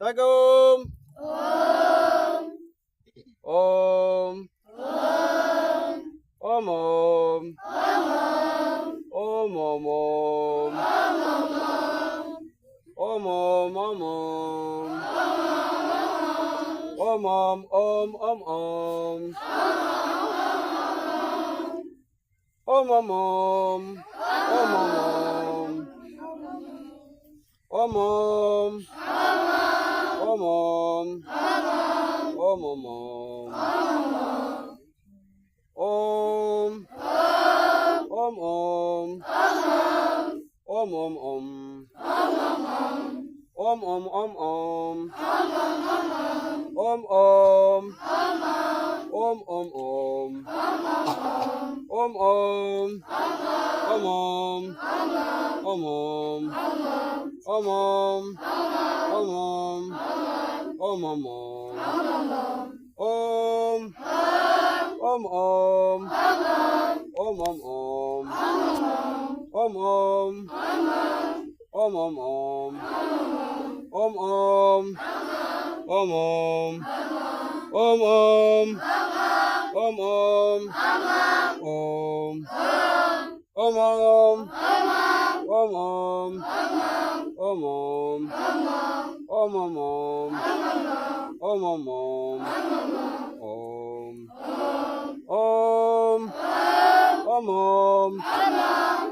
Assalamualaikum. Om. Om. Om. Om om. Om. Om om om. Om om om om. Om om om om om. Om om om. Om om om. Om om. Om om. Om om om. Om. Om om. Om om om. Om om om om. Om om. Om om om. Om om. Om om. Om om. Om om. Om om. Om om om. Om. Om om. Om om om. Om om. Om om om. Om om. Om om. Om om. Om om. Om. Om om. Om om. Om om. Om om om. Om om om. Om. Om. Om om.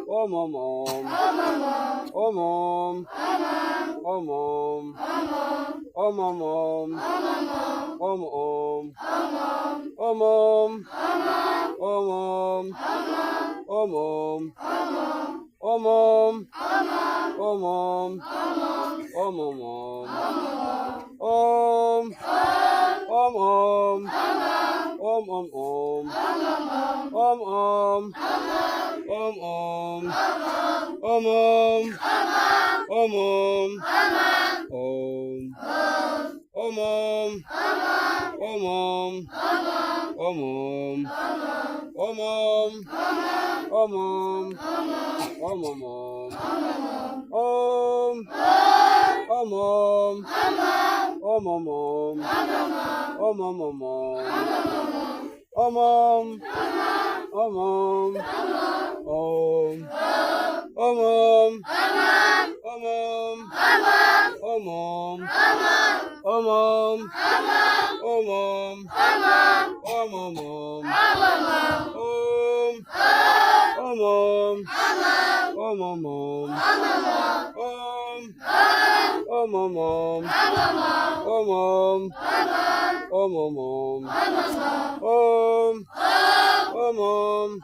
Om om om. Om om. Om om. Om om om. Om om. Om om. Om om. Om om. Om om. Om om. Om om om. Om. Om om. Om om om. Om om. Om om. Om om. Om om. Om. Om om. Om om. Om om. Om om. Om om. Om om om. Om. Om om. Om om om. Om om om. Om om. Om om. Om. Om om. Om om. Om om. Om om. Om om. Om om om. Om. Om om. Om om om. Om. Om om om. Om om. Om om om. Om. Om om.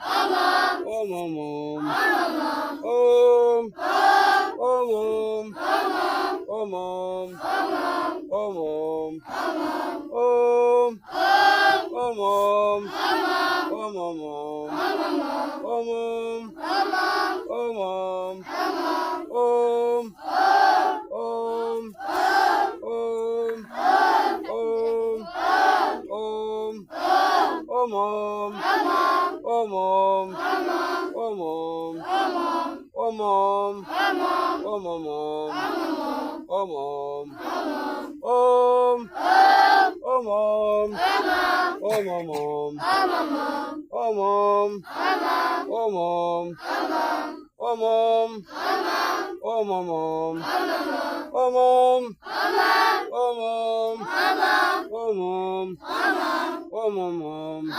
Om om om. Om. Om om. Om om. Om om. Om. Om om. Om om om. Om om. Om om. Om. Om. Om. Om. Om. Om om. Om om. Om om. Om om. Om om om. Om om. Om. Om om. Om om om. Om om. Om om. Om om. Om om om. Om om. Om om. Om om. Om om om.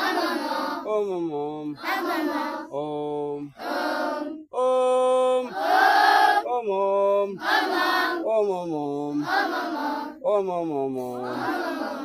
Om om om. Om. Om. Om om. Om om om. Om om om.